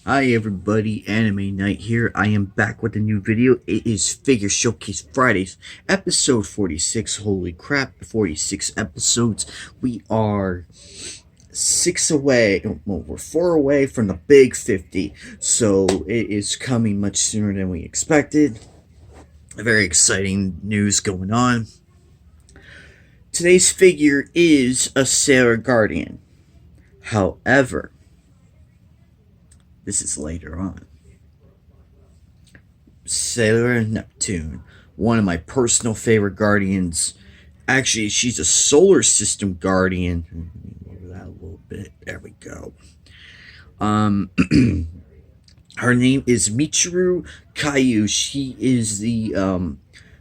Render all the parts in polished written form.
Hi everybody, Anime Night here. I am back with a new video. It is Figure Showcase Fridays, episode 46. Holy crap, 46 episodes. We are 4 away from the big 50. So it is coming much sooner than we expected. Very exciting news going on. Today's figure is a Sailor Guardian. However, this is later on. Sailor Neptune, one of my personal favorite guardians. Actually, she's a solar system guardian. Move that a little bit. There we go. Her name is Michiru Kayu. She is the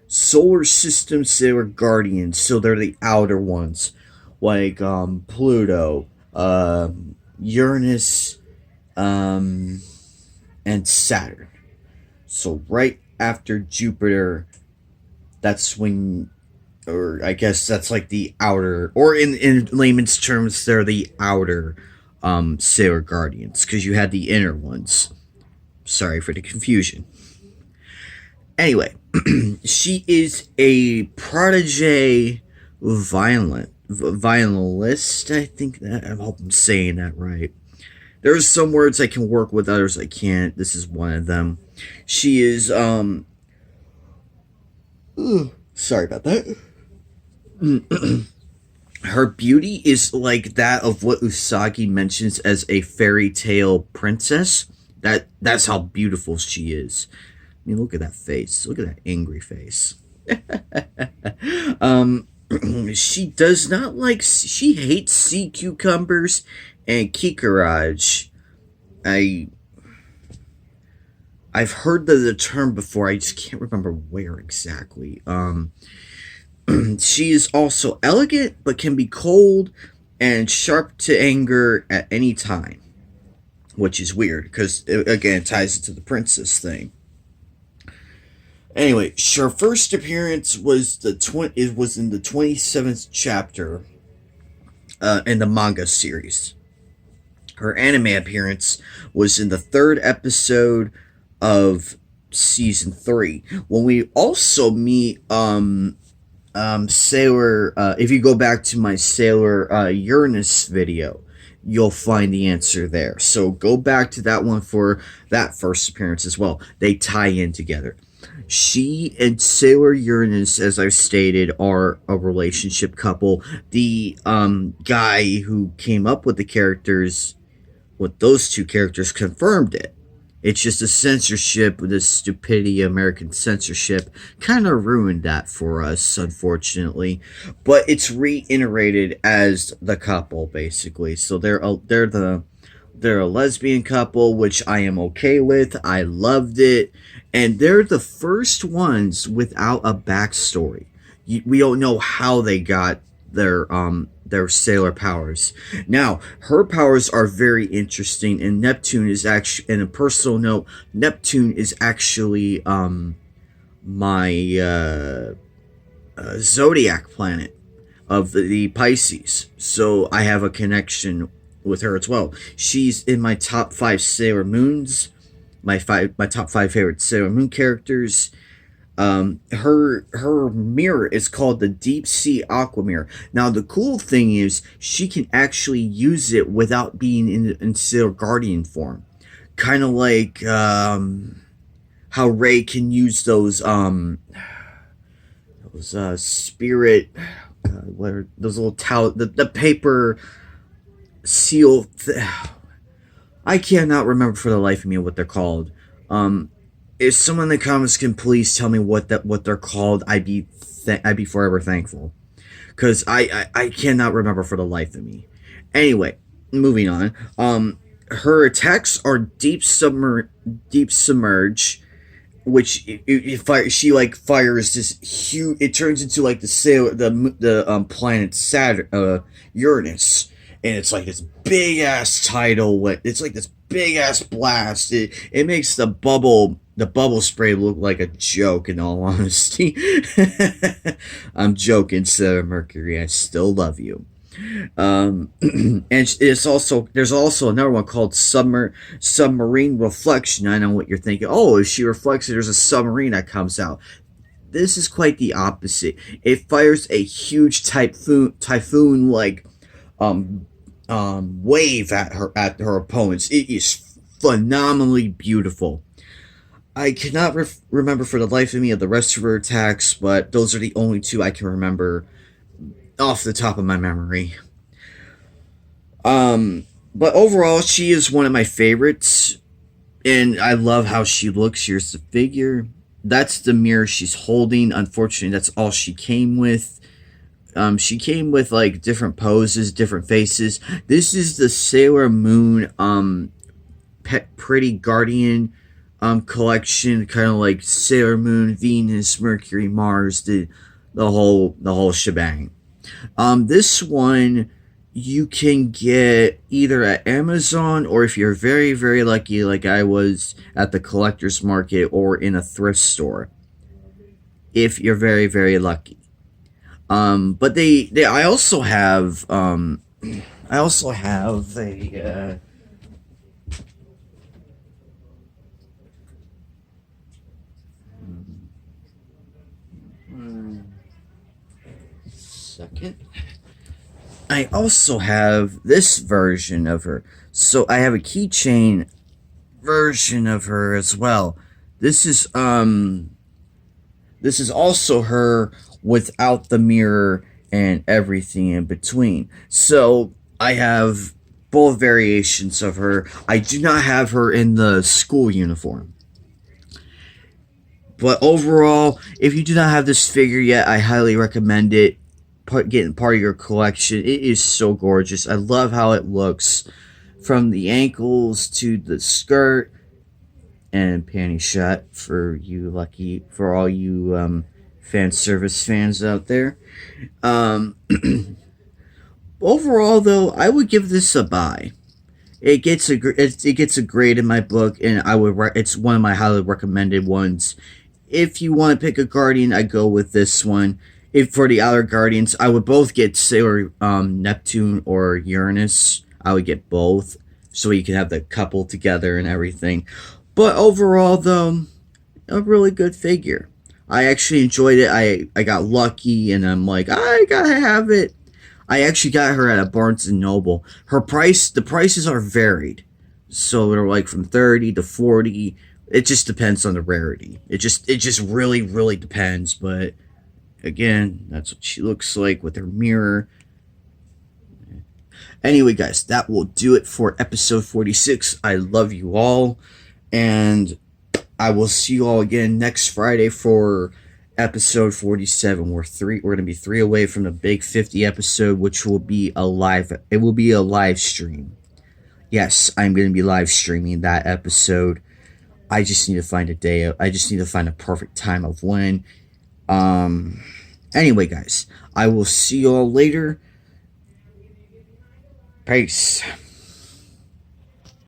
solar system sailor guardian. So they're the outer ones, like Pluto, Uranus, and Saturn. So right after Jupiter, that's when, or I guess that's like the outer, or in layman's terms, they're the outer Sailor Guardians, because you had the inner ones. Sorry for the confusion. Anyway, she is a protege violinist. I think that, I hope I'm saying that right. There's some words I can work with, others I can't. This is one of them. She is sorry about that. Her beauty is like that of what Usagi mentions as a fairy tale princess. That's how beautiful she is. I mean, look at that face. Look at that angry face. She does not like. She hates sea cucumbers and kikaraj. I've heard the term before. I just can't remember where exactly. She is also elegant, but can be cold and sharp to anger at any time, which is weird because it ties into the princess thing. Anyway, her first appearance was it was in the 27th chapter in the manga series. Her anime appearance was in the 3rd episode of season 3, when we also meet Sailor. If you go back to my Sailor Uranus video, you'll find the answer there. So go back to that one for that first appearance as well. They tie in together. She and Sailor Uranus, as I've stated, are a relationship couple. The guy who came up with the characters, with those two characters, confirmed it. It's just the censorship, the stupidity, American censorship, kind of ruined that for us, unfortunately. But it's reiterated as the couple, basically. So they're a lesbian couple, which I am okay with. I loved it, and they're the first ones without a backstory. We don't know how they got their sailor powers. Now, her powers are very interesting, and Neptune is actually, in a personal note, Neptune is actually my zodiac planet of the Pisces. So I have a connection with her as well. She's in my top 5 Sailor Moons, my top 5 favorite Sailor Moon characters. Her mirror is called the Deep Sea Aqua mirror. Now the cool thing is she can actually use it without being in Sailor Guardian form, kind of like how Ray can use those spirit, what are those little the paper seal. I cannot remember for the life of me what they're called. If someone in the comments can please tell me what they're called, I'd be forever thankful, because I cannot remember for the life of me. Anyway, moving on. Her attacks are deep submerge, which she like fires this huge. It turns into like the planet Saturn, Uranus, and it's like this big ass tidal. It's like this big ass blast. It makes the bubble spray look like a joke, in all honesty. I'm joking, Sarah Mercury. I still love you. And it's also there's also another one called submarine reflection. I know what you're thinking. Oh, if she reflects it, there's a submarine that comes out. This is quite the opposite. It fires a huge typhoon like um wave at her opponents. It is phenomenally beautiful. I cannot remember for the life of me of the rest of her attacks, but those are the only two I can remember off the top of my memory. But overall, she is one of my favorites, and I love how she looks. Here's the figure. That's the mirror she's holding. Unfortunately, that's all she came with. She came with like different poses, different faces. This is the Sailor Moon pet pretty guardian collection, kind of like Sailor Moon, Venus, Mercury, Mars, the whole shebang. This one you can get either at Amazon, or if you're very, very lucky, like I was, at the collector's market or in a thrift store. If you're very, very lucky. But I also have, I also have a, second. I also have this version of her. So I have a keychain version of her as well. This is also her without the mirror and everything in between. So I have both variations of her. I do not have her in the school uniform. But overall, if you do not have this figure yet, I highly recommend it. Getting part of your collection. It is so gorgeous. I love how it looks, from the ankles to the skirt and panty shot for all you fan service fans out there. Um, Overall, though, I would give this a buy. It gets a grade in my book, and it's one of my highly recommended ones. If you want to pick a Guardian, I go with this one. If for the other Guardians, I would both get Sailor Neptune or Uranus. I would get both, so you can have the couple together and everything. But overall, though, a really good figure. I actually enjoyed it. I got lucky, and I'm like, I gotta have it. I actually got her at a Barnes and Noble. The prices are varied. So they're like from 30 to 40. It just depends on the rarity. It just really, really depends. But again, that's what she looks like with her mirror. Anyway, guys, that will do it for episode 46. I love you all. And I will see you all again next Friday for episode 47. We're gonna be 3 away from the big 50 episode, which will be a live stream. Yes, I'm gonna be live streaming that episode. I just need to find a day. I just need to find a perfect time of when. Anyway, guys, I will see you all later. Peace.